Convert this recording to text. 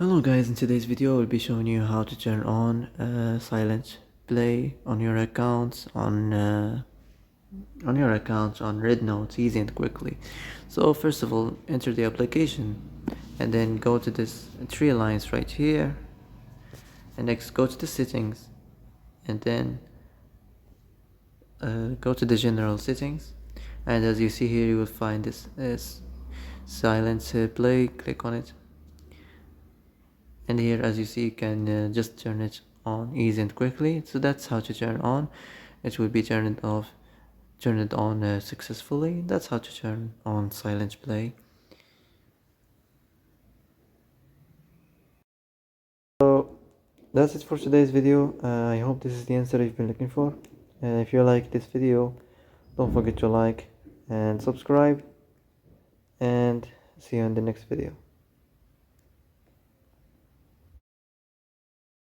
Hello guys, in today's video I will be showing you how to turn on silent play on your accounts on Rednote easy and quickly. So first of all, enter the application and then go to this three lines right here, and next go to the settings and then go to the general settings, and as you see here you will find this silent play. Click on it, and here as you see you can just turn it on easy and quickly. So that's how to turn on. It will be turned on successfully. That's how to turn on silent play. So that's it for today's video. I hope this is the answer you've been looking for. If you like this video, don't forget to like and subscribe, and see you in the next video.